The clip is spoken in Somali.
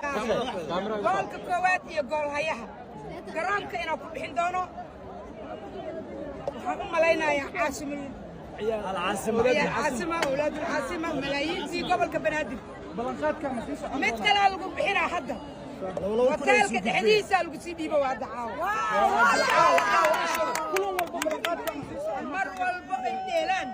goolka koowaad iyo goolhayaha garoonka inaan ku bixin doono waxaan u malaynayaa caasima awlaad alcaasima malaayiintii gobolka banaadir mid kalaa lagu bixinaa hadda hoteelka dhexdiisa lagu sii dhiibo waa dacaawo mar walba ay dheelaan